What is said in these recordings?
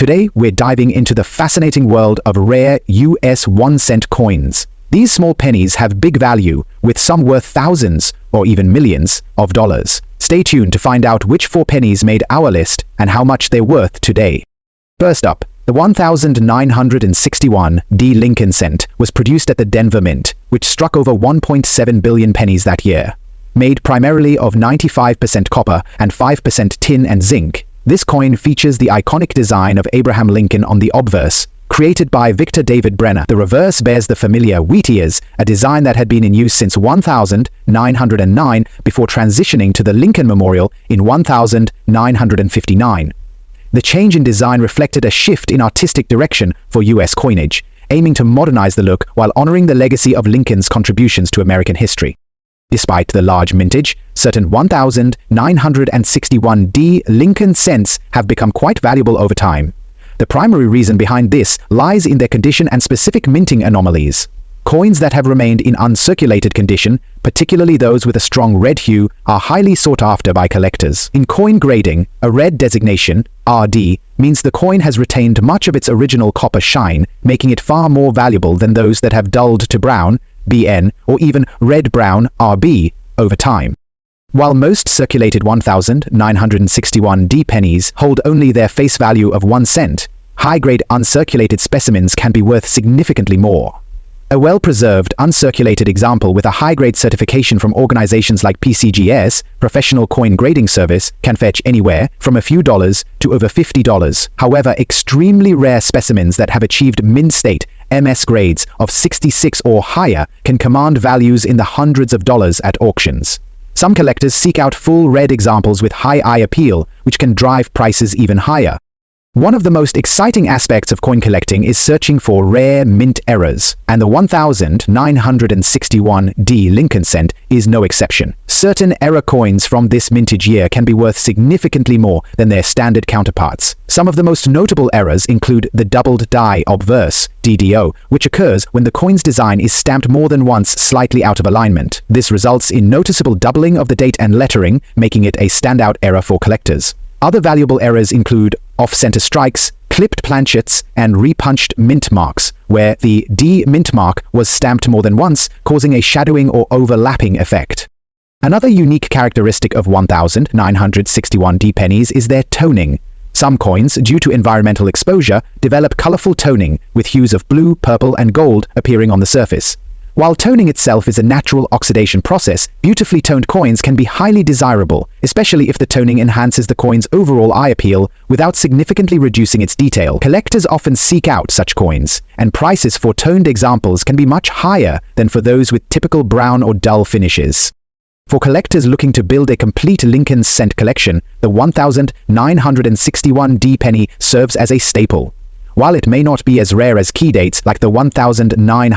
Today, we're diving into the fascinating world of rare US 1-cent coins. These small pennies have big value, with some worth thousands or even millions of dollars. Stay tuned to find out which 4 pennies made our list and how much they're worth today. First up, the 1961 D Lincoln cent was produced at the Denver Mint, which struck over 1.7 billion pennies that year. Made primarily of 95% copper and 5% tin and zinc, this coin features the iconic design of Abraham Lincoln on the obverse, created by Victor David Brenner. The reverse bears the familiar wheat ears, a design that had been in use since 1909 before transitioning to the Lincoln Memorial in 1959. The change in design reflected a shift in artistic direction for U.S. coinage, aiming to modernize the look while honoring the legacy of Lincoln's contributions to American history. Despite the large mintage, certain 1961 D Lincoln cents have become quite valuable over time. The primary reason behind this lies in their condition and specific minting anomalies. Coins that have remained in uncirculated condition, particularly those with a strong red hue, are highly sought after by collectors. In coin grading, a red designation, RD, means the coin has retained much of its original copper shine, making it far more valuable than those that have dulled to brown, BN, or even red-brown, RB, over time. While most circulated 1961 D pennies hold only their face value of 1 cent, high-grade uncirculated specimens can be worth significantly more. A well-preserved, uncirculated example with a high-grade certification from organizations like PCGS, Professional Coin Grading Service, can fetch anywhere from a few dollars to over $50. However, extremely rare specimens that have achieved mint state MS grades of 66 or higher can command values in the hundreds of dollars at auctions. Some collectors seek out full red examples with high eye appeal, which can drive prices even higher. One of the most exciting aspects of coin collecting is searching for rare mint errors, and the 1961 D Lincoln cent is no exception. Certain error coins from this mintage year can be worth significantly more than their standard counterparts. Some of the most notable errors include the doubled die obverse, DDO, which occurs when the coin's design is stamped more than once slightly out of alignment. This results in noticeable doubling of the date and lettering, making it a standout error for collectors. Other valuable errors include off-center strikes, clipped planchets, and repunched mint marks, where the D mint mark was stamped more than once, causing a shadowing or overlapping effect. Another unique characteristic of 1961 D pennies is their toning. Some coins, due to environmental exposure, develop colorful toning, with hues of blue, purple, and gold appearing on the surface. While toning itself is a natural oxidation process, beautifully toned coins can be highly desirable, especially if the toning enhances the coin's overall eye appeal without significantly reducing its detail. Collectors often seek out such coins, and prices for toned examples can be much higher than for those with typical brown or dull finishes. For collectors looking to build a complete Lincoln cent collection, the 1961 D penny serves as a staple. While it may not be as rare as key dates like the 1909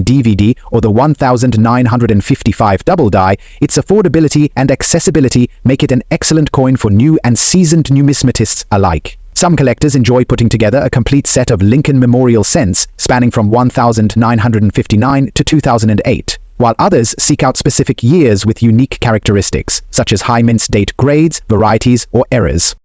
DVD or the 1955 double die, its affordability and accessibility make it an excellent coin for new and seasoned numismatists alike. Some collectors enjoy putting together a complete set of Lincoln Memorial cents spanning from 1959 to 2008, while others seek out specific years with unique characteristics, such as high mint date grades, varieties, or errors.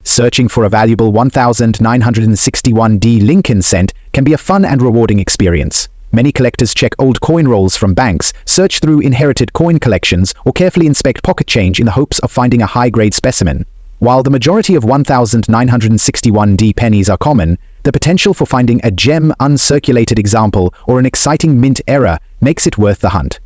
Searching for a valuable 1961 D Lincoln cent can be a fun and rewarding experience. Many collectors check old coin rolls from banks, search through inherited coin collections, or carefully inspect pocket change in the hopes of finding a high-grade specimen. While the majority of 1961 D pennies are common, the potential for finding a gem uncirculated example or an exciting mint error makes it worth the hunt.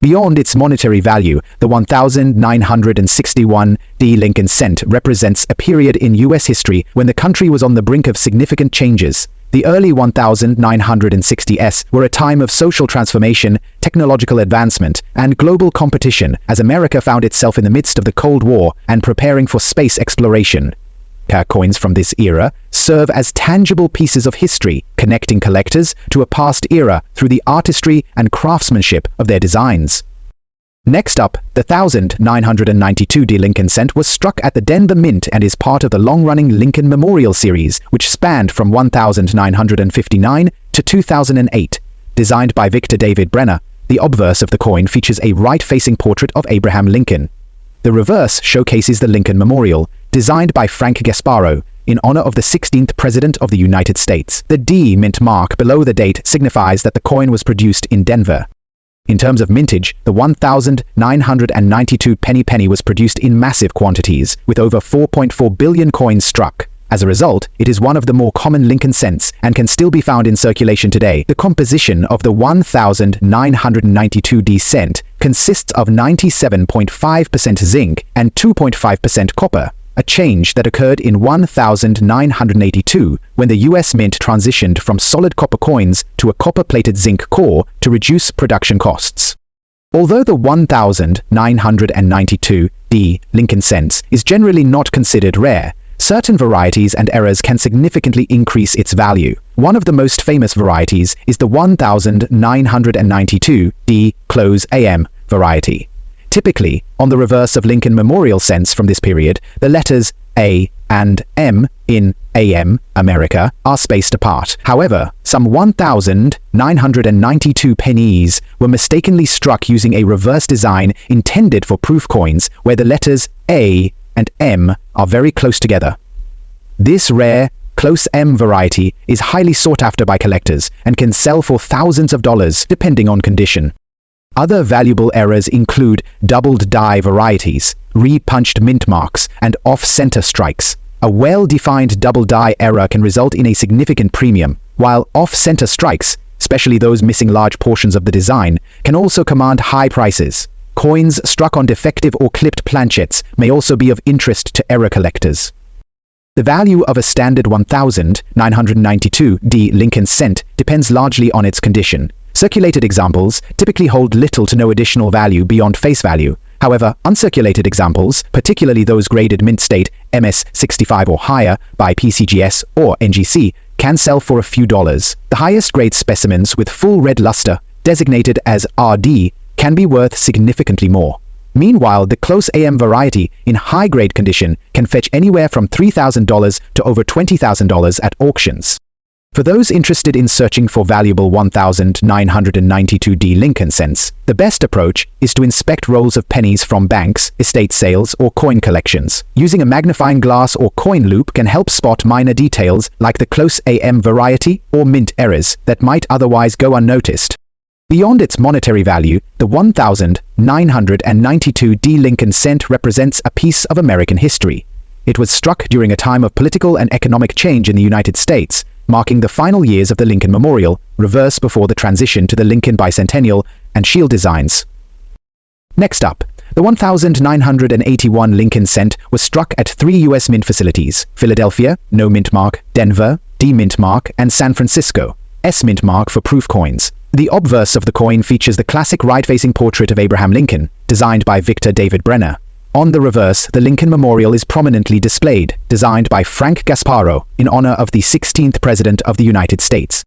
Beyond its monetary value, the 1961 D Lincoln cent represents a period in U.S. history when the country was on the brink of significant changes. The early 1960s were a time of social transformation, technological advancement, and global competition as America found itself in the midst of the Cold War and preparing for space exploration. Coins from this era serve as tangible pieces of history, connecting collectors to a past era through the artistry and craftsmanship of their designs. Next up, the 1992 D Lincoln cent was struck at the Denver Mint and is part of the long-running Lincoln Memorial series, which spanned from 1959 to 2008. Designed by Victor David Brenner, the obverse of the coin features a right-facing portrait of Abraham Lincoln. The reverse showcases the Lincoln Memorial, designed by Frank Gasparo, in honor of the 16th President of the United States. The D mint mark below the date signifies that the coin was produced in Denver. In terms of mintage, the 1,992 penny was produced in massive quantities, with over 4.4 billion coins struck. As a result, it is one of the more common Lincoln cents and can still be found in circulation today. The composition of the 1,992 D cent consists of 97.5% zinc and 2.5% copper, a change that occurred in 1982 when the U.S. Mint transitioned from solid copper coins to a copper-plated zinc core to reduce production costs. Although the 1,992 D Lincoln cents is generally not considered rare, certain varieties and errors can significantly increase its value. One of the most famous varieties is the 1,992 D close AM variety. Typically, on the reverse of Lincoln Memorial cents from this period, the letters A and M in AM, America, are spaced apart. However, some 1,992 pennies were mistakenly struck using a reverse design intended for proof coins, where the letters A and M are very close together. This rare, close M variety is highly sought after by collectors and can sell for thousands of dollars depending on condition. Other valuable errors include doubled die varieties, re-punched mint marks, and off-center strikes. A well-defined double die error can result in a significant premium, while off-center strikes, especially those missing large portions of the design, can also command high prices. Coins struck on defective or clipped planchettes may also be of interest to error collectors. The value of a standard 1,992 D Lincoln cent depends largely on its condition. Circulated examples typically hold little to no additional value beyond face value. However, uncirculated examples, particularly those graded mint state MS65 or higher by PCGS or NGC, can sell for a few dollars. The highest grade specimens with full red luster, designated as RD, can be worth significantly more. Meanwhile, the close AM variety in high-grade condition can fetch anywhere from $3,000 to over $20,000 at auctions. For those interested in searching for valuable 1,992 D Lincoln cents, the best approach is to inspect rolls of pennies from banks, estate sales, or coin collections. Using a magnifying glass or coin loop can help spot minor details like the close AM variety or mint errors that might otherwise go unnoticed. Beyond its monetary value, the 1,992 D Lincoln cent represents a piece of American history. It was struck during a time of political and economic change in the United States, marking the final years of the Lincoln Memorial, reverse before the transition to the Lincoln Bicentennial and Shield designs. Next up, the 1,981 Lincoln cent was struck at 3 U.S. mint facilities: Philadelphia, no mint mark; Denver, D mint mark; and San Francisco, S mint mark for proof coins. The obverse of the coin features the classic right-facing portrait of Abraham Lincoln, designed by Victor David Brenner. On the reverse, the Lincoln Memorial is prominently displayed, designed by Frank Gasparo in honor of the 16th President of the United States.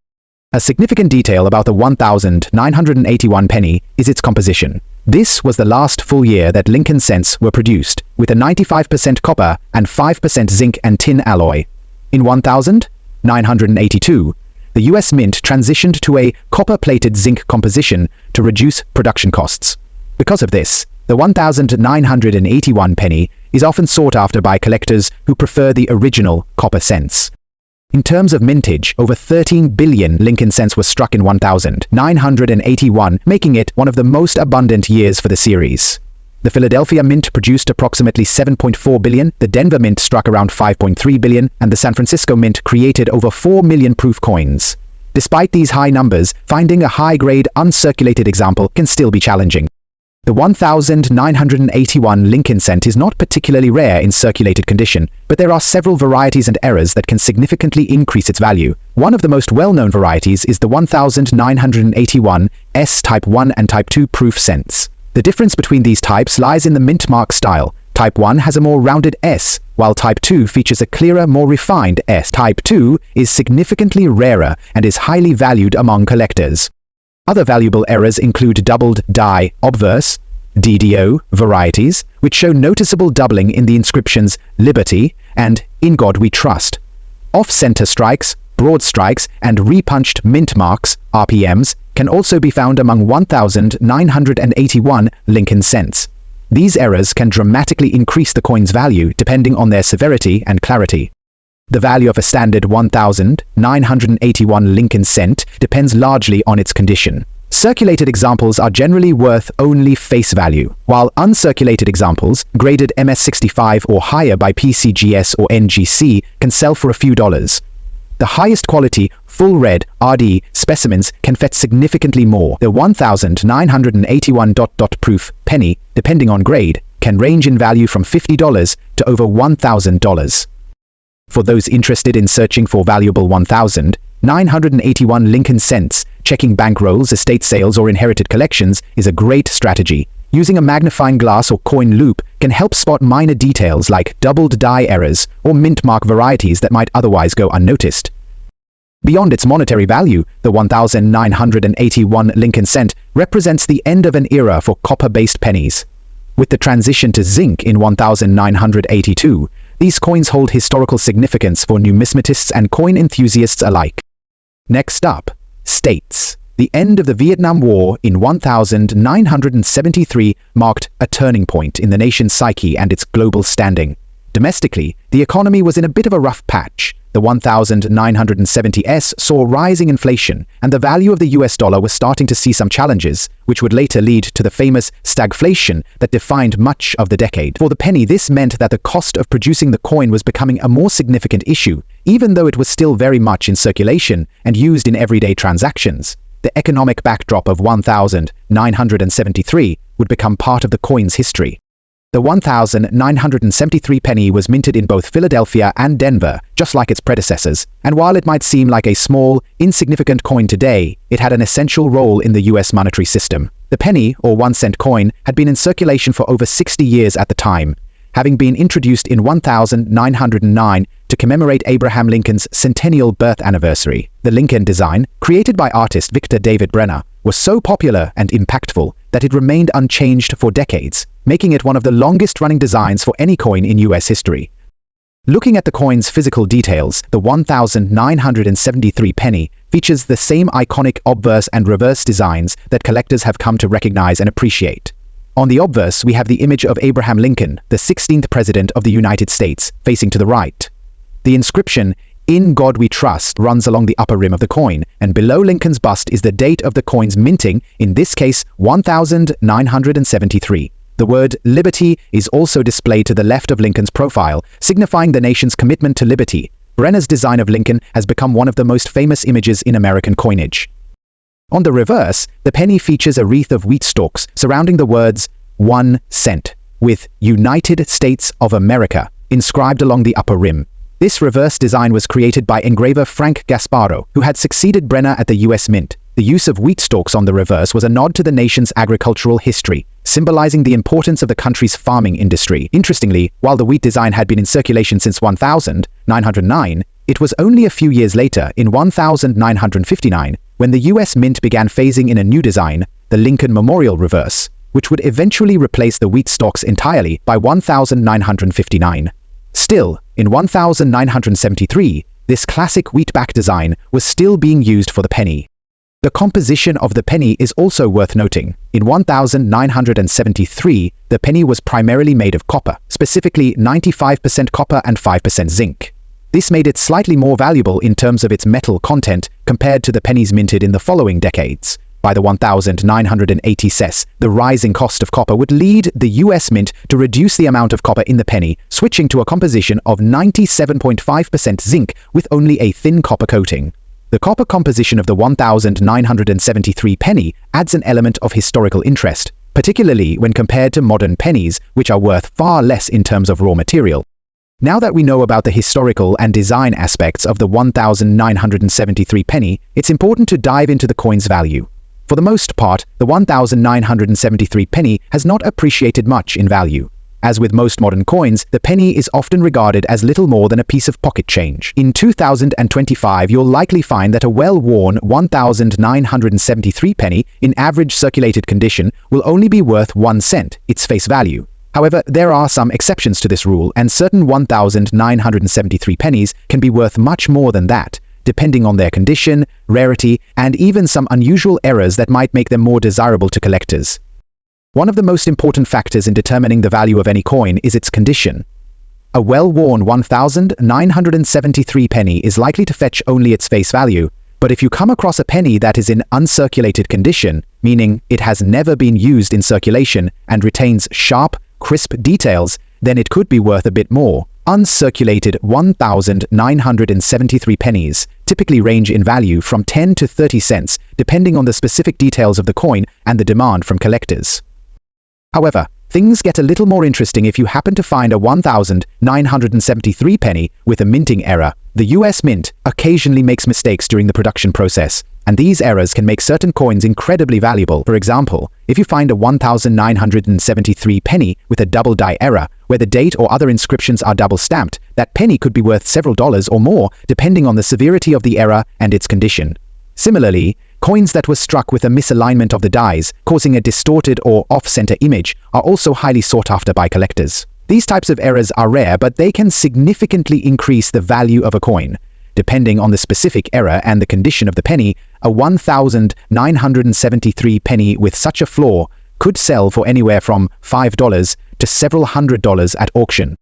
A significant detail about the 1,981 penny is its composition. This was the last full year that Lincoln cents were produced, with a 95% copper and 5% zinc and tin alloy. In 1982, the U.S. Mint transitioned to a copper-plated zinc composition to reduce production costs. Because of this, the 1,981 penny is often sought after by collectors who prefer the original copper cents. In terms of mintage, over 13 billion Lincoln cents were struck in 1,981, making it one of the most abundant years for the series. The Philadelphia Mint produced approximately 7.4 billion, the Denver Mint struck around 5.3 billion, and the San Francisco Mint created over 4 million proof coins. Despite these high numbers, finding a high-grade, uncirculated example can still be challenging. The 1,981 Lincoln cent is not particularly rare in circulated condition, but there are several varieties and errors that can significantly increase its value. One of the most well-known varieties is the 1,981 S Type 1 and Type 2 proof cents. The difference between these types lies in the mint mark style. Type 1 has a more rounded S, while Type 2 features a clearer, more refined S. Type 2 is significantly rarer and is highly valued among collectors. Other valuable errors include doubled die obverse, DDO varieties, which show noticeable doubling in the inscriptions Liberty and In God We Trust. Off-center strikes, broad strikes, and repunched mint marks, RPMs, can also be found among 1,981 Lincoln cents. These errors can dramatically increase the coin's value depending on their severity and clarity. The value of a standard 1,981 Lincoln cent depends largely on its condition. Circulated examples are generally worth only face value, while uncirculated examples, graded MS65 or higher by PCGS or NGC, can sell for a few dollars. The highest quality, full red, RD specimens can fetch significantly more. The 1,981 proof penny, depending on grade, can range in value from $50 to over $1,000. For those interested in searching for valuable 1,981 Lincoln cents, checking bankrolls, estate sales, or inherited collections is a great strategy. Using a magnifying glass or coin loupe can help spot minor details like doubled die errors or mint mark varieties that might otherwise go unnoticed. Beyond its monetary value, the 1,981 Lincoln cent represents the end of an era for copper-based pennies. With the transition to zinc in 1982, these coins hold historical significance for numismatists and coin enthusiasts alike. Next up, states. The end of the Vietnam War in 1973 marked a turning point in the nation's psyche and its global standing. Domestically, the economy was in a bit of a rough patch. The 1970s saw rising inflation, and the value of the US dollar was starting to see some challenges, which would later lead to the famous stagflation that defined much of the decade. For the penny, this meant that the cost of producing the coin was becoming a more significant issue, even though it was still very much in circulation and used in everyday transactions. The economic backdrop of 1973 would become part of the coin's history. The 1,973 penny was minted in both Philadelphia and Denver, just like its predecessors, and while it might seem like a small, insignificant coin today, it had an essential role in the US monetary system. The penny, or 1-cent coin, had been in circulation for over 60 years at the time, having been introduced in 1909 to commemorate Abraham Lincoln's centennial birth anniversary. The Lincoln design, created by artist Victor David Brenner, was so popular and impactful that it remained unchanged for decades, making it one of the longest-running designs for any coin in US history. Looking at the coin's physical details, the 1,973 penny features the same iconic obverse and reverse designs that collectors have come to recognize and appreciate. On the obverse, we have the image of Abraham Lincoln, the 16th President of the United States, facing to the right. The inscription, "In God We Trust," runs along the upper rim of the coin, and below Lincoln's bust is the date of the coin's minting, in this case 1973. The word liberty is also displayed to the left of Lincoln's profile, signifying the nation's commitment to liberty. Brenner's design of Lincoln has become one of the most famous images in American coinage. On the reverse, the penny features a wreath of wheat stalks surrounding the words 1 cent, with United States of America inscribed along the upper rim. This reverse design was created by engraver Frank Gasparo, who had succeeded Brenner at the US Mint. The use of wheat stalks on the reverse was a nod to the nation's agricultural history, symbolizing the importance of the country's farming industry. Interestingly, while the wheat design had been in circulation since 1909, it was only a few years later, in 1959, when the US Mint began phasing in a new design, the Lincoln Memorial Reverse, which would eventually replace the wheat stalks entirely by 1959. Still, in 1973, this classic wheatback design was still being used for the penny. The composition of the penny is also worth noting. In 1973, the penny was primarily made of copper, specifically 95% copper and 5% zinc. This made it slightly more valuable in terms of its metal content compared to the pennies minted in the following decades. By the 1980s, the rising cost of copper would lead the US Mint to reduce the amount of copper in the penny, switching to a composition of 97.5% zinc with only a thin copper coating. The copper composition of the 1973 penny adds an element of historical interest, particularly when compared to modern pennies, which are worth far less in terms of raw material. Now that we know about the historical and design aspects of the 1973 penny, it's important to dive into the coin's value. For the most part, the 1973 penny has not appreciated much in value. As with most modern coins, the penny is often regarded as little more than a piece of pocket change. In 2025, you'll likely find that a well-worn 1973 penny in average circulated condition will only be worth 1 cent, its face value. However, there are some exceptions to this rule, and certain 1973 pennies can be worth much more than that, depending on their condition, rarity, and even some unusual errors that might make them more desirable to collectors. One of the most important factors in determining the value of any coin is its condition. A well-worn 1,973 penny is likely to fetch only its face value, but if you come across a penny that is in uncirculated condition, meaning it has never been used in circulation and retains sharp, crisp details, then it could be worth a bit more. Uncirculated 1,973 pennies typically range in value from 10 to 30 cents, depending on the specific details of the coin and the demand from collectors. However, things get a little more interesting if you happen to find a 1,973 penny with a minting error. The US Mint occasionally makes mistakes during the production process, and these errors can make certain coins incredibly valuable. For example, if you find a 1,973 penny with a double die error, where the date or other inscriptions are double stamped, that penny could be worth several dollars or more, depending on the severity of the error and its condition. Similarly, coins that were struck with a misalignment of the dies, causing a distorted or off-center image, are also highly sought after by collectors. These types of errors are rare, but they can significantly increase the value of a coin. Depending on the specific error and the condition of the penny, a 1,973 penny with such a flaw could sell for anywhere from $5 to several $100s at auction.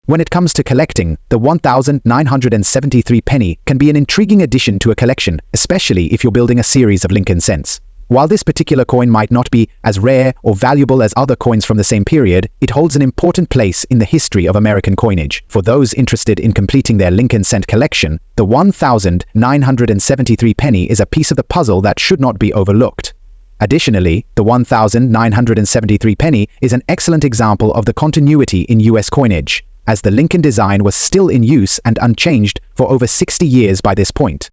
When it comes to collecting, the 1,973 penny can be an intriguing addition to a collection, especially if you're building a series of Lincoln cents. While this particular coin might not be as rare or valuable as other coins from the same period, it holds an important place in the history of American coinage. For those interested in completing their Lincoln cent collection, the 1,973 penny is a piece of the puzzle that should not be overlooked. Additionally, the 1,973 penny is an excellent example of the continuity in US coinage, as the Lincoln design was still in use and unchanged for over 60 years by this point.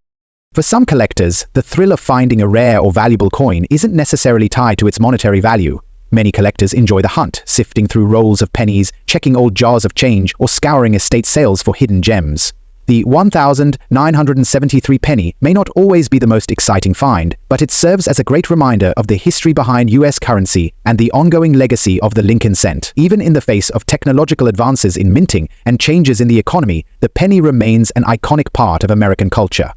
For some collectors, the thrill of finding a rare or valuable coin isn't necessarily tied to its monetary value. Many collectors enjoy the hunt, sifting through rolls of pennies, checking old jars of change, or scouring estate sales for hidden gems. The 1,973 penny may not always be the most exciting find, but it serves as a great reminder of the history behind US currency and the ongoing legacy of the Lincoln cent. Even in the face of technological advances in minting and changes in the economy, the penny remains an iconic part of American culture.